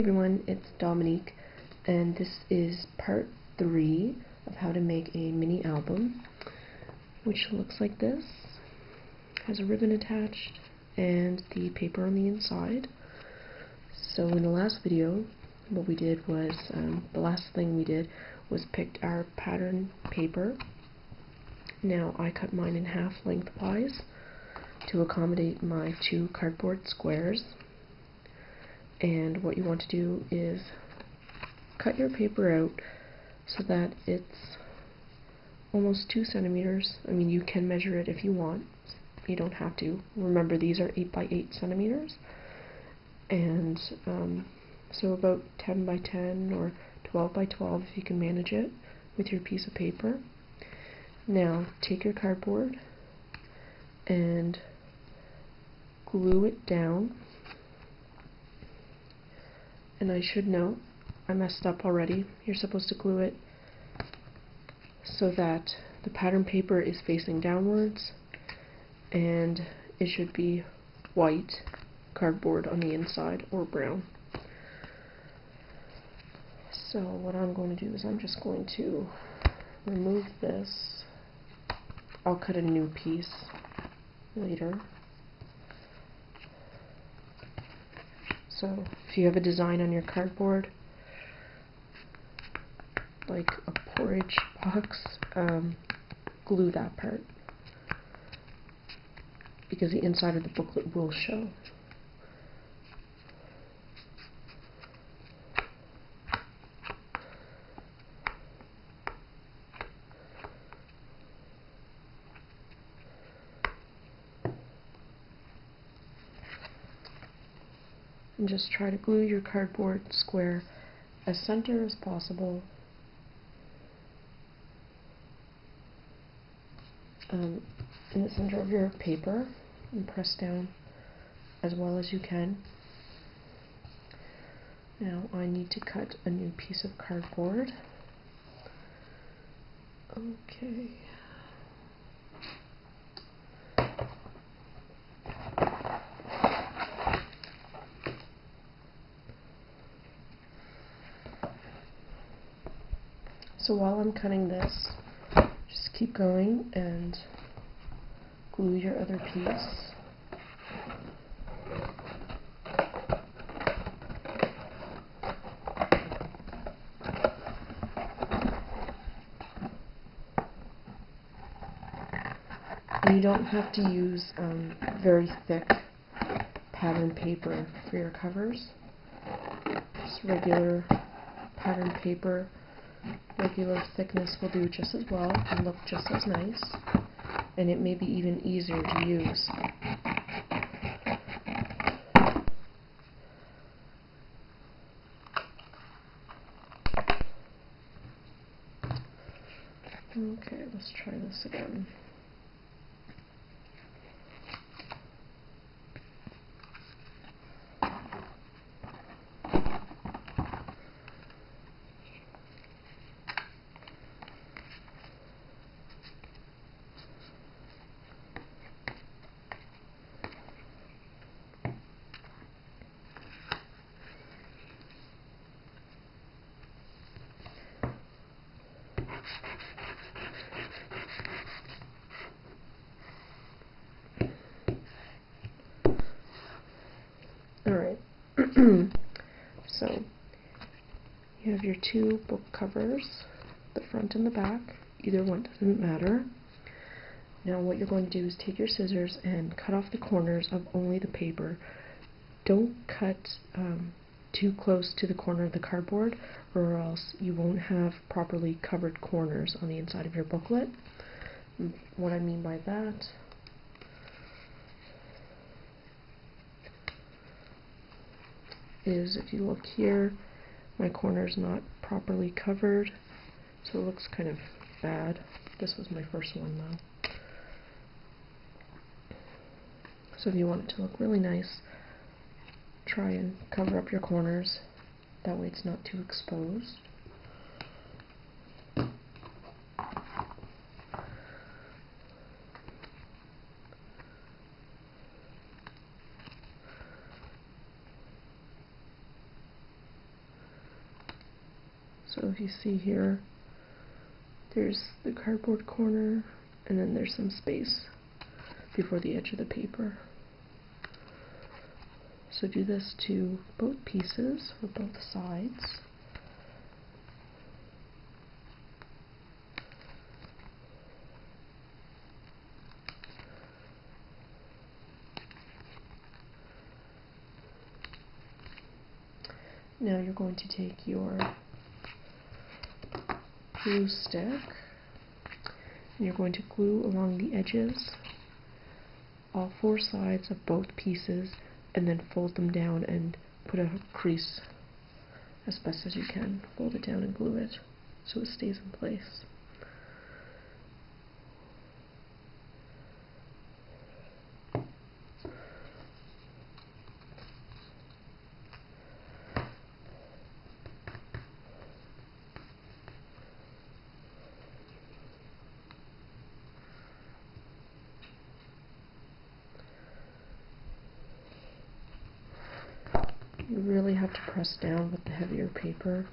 Everyone, it's Dominique, and this is part 3 of how to make a mini album, which looks like this. Has a ribbon attached and the paper on the inside. So in the last video, what we did was, the last thing we did was picked our pattern paper. Now I cut mine in half lengthwise to accommodate my 2 cardboard squares. And what you want to do is cut your paper out so that it's almost 2 centimeters. I mean, you can measure it if you want. You don't have to. Remember, these are 8 by 8 centimeters. And so about 10 by 10 or 12 by 12 if you can manage it with your piece of paper. Now, take your cardboard and glue it down. And I should note, I messed up already. You're supposed to glue it so that the pattern paper is facing downwards and it should be white cardboard on the inside or brown. So what I'm going to do is I'm just going to remove this. I'll cut a new piece later. So if you have a design on your cardboard, like a porridge box, glue that part, because the inside of the booklet will show. And just try to glue your cardboard square as center as possible. In the center of your paper, and press down as well as you can. Now I need to cut a new piece of cardboard. Okay. So while I'm cutting this, just keep going and glue your other piece. And you don't have to use very thick pattern paper for your covers. Just regular pattern paper, regular thickness will do just as well and look just as nice, and it may be even easier to use. Okay, let's try this again. Alright, so you have your 2 book covers, the front and the back. Either one doesn't matter. Now what you're going to do is take your scissors and cut off the corners of only the paper. Don't cut too close to the corner of the cardboard, or else you won't have properly covered corners on the inside of your booklet. What I mean by that is, if you look here, my corner's not properly covered, so it looks kind of bad. This was my first one though. So if you want it to look really nice, try and cover up your corners. That way it's not too exposed. So if you see here, there's the cardboard corner, and then there's some space before the edge of the paper. So do this to both pieces, or both sides. Now you're going to take your glue stick, and you're going to glue along the edges, all four sides of both pieces, and then fold them down and put a crease as best as you can. Fold it down and glue it so it stays in place. You really have to press down with the heavier paper,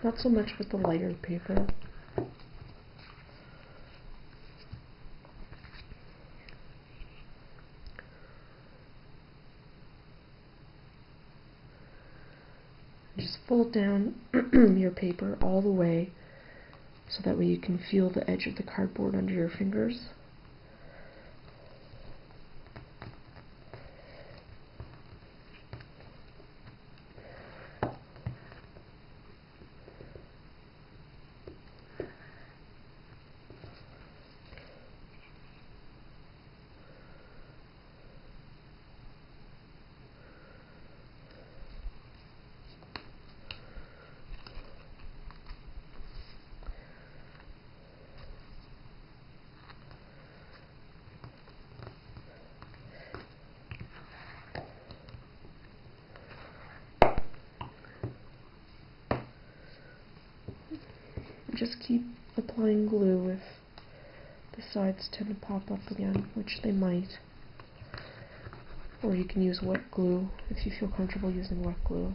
not so much with the lighter paper. Just fold down your paper all the way so that way you can feel the edge of the cardboard under your fingers. Just keep applying glue if the sides tend to pop up again, which they might. Or you can use wet glue if you feel comfortable using wet glue.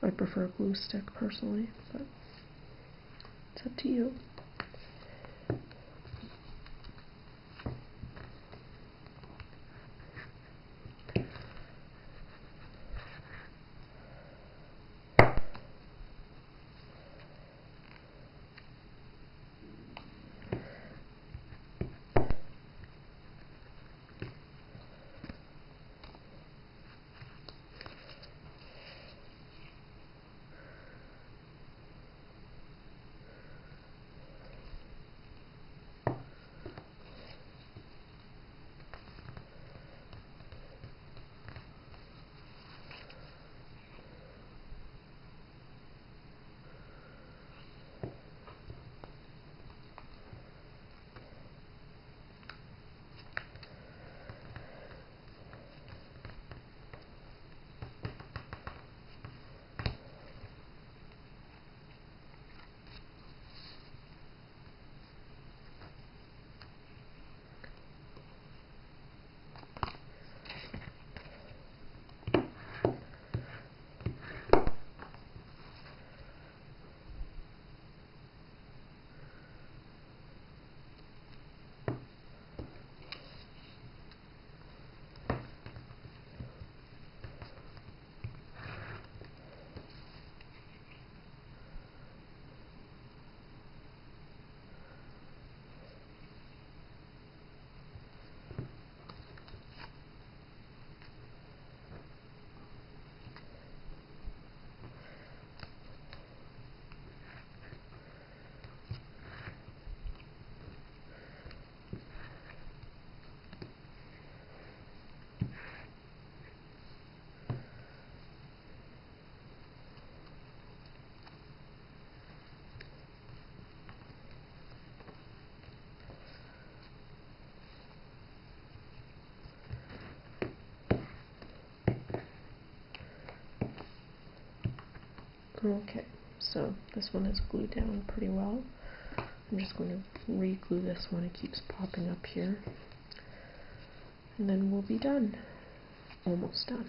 I prefer a glue stick personally, but it's up to you. Okay, so this one is glued down pretty well. I'm just going to re-glue this one. It keeps popping up here. And then we'll be done. Almost done.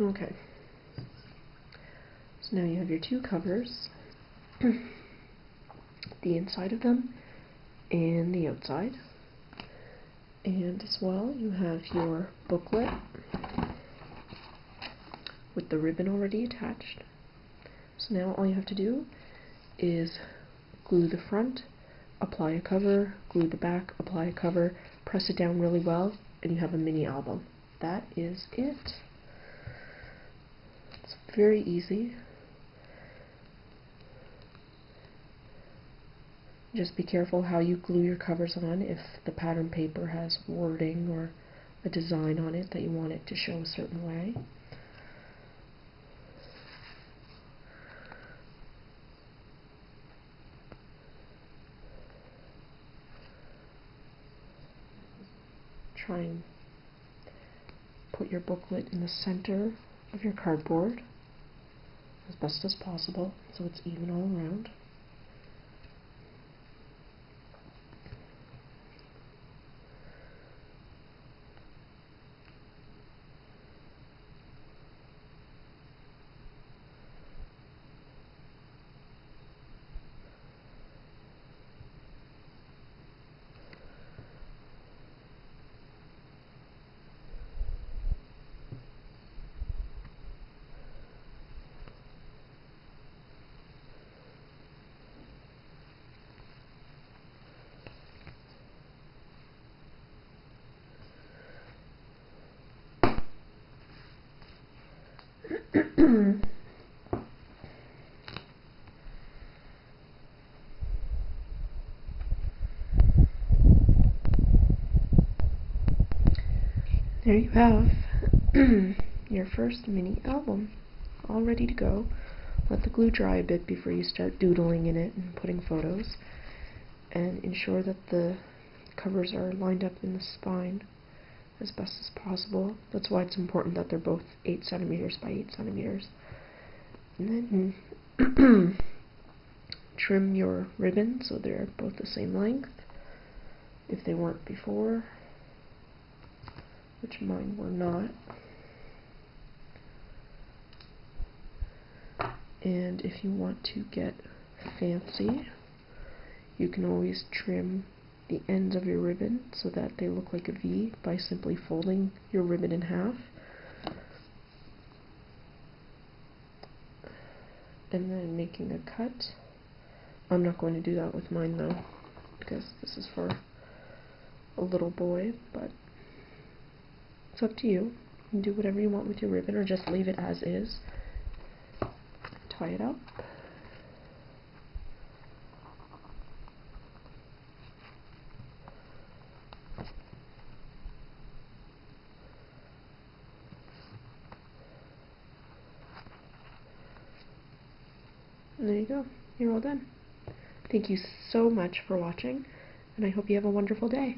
Okay, so now you have your two covers, the inside of them and the outside, and as well you have your booklet with the ribbon already attached. So now all you have to do is glue the front, apply a cover, glue the back, apply a cover, press it down really well, and you have a mini album. That is it. It's very easy. Just be careful how you glue your covers on if the pattern paper has wording or a design on it that you want it to show a certain way. Try and put your booklet in the center of your cardboard as best as possible so it's even all around. There you have your first mini album, all ready to go. Let the glue dry a bit before you start doodling in it and putting photos, and ensure that the covers are lined up in the spine as best as possible. That's why it's important that they're both 8 centimeters by 8 centimeters. And then trim your ribbon so they're both the same length, if they weren't before, which mine were not. And if you want to get fancy, you can always trim the ends of your ribbon so that they look like a V by simply folding your ribbon in half and then making a cut. I'm not going to do that with mine though, because this is for a little boy, but it's up to you. You can do whatever you want with your ribbon or just leave it as is. Tie it up. And there you go. You're all done. Thank you so much for watching, and I hope you have a wonderful day.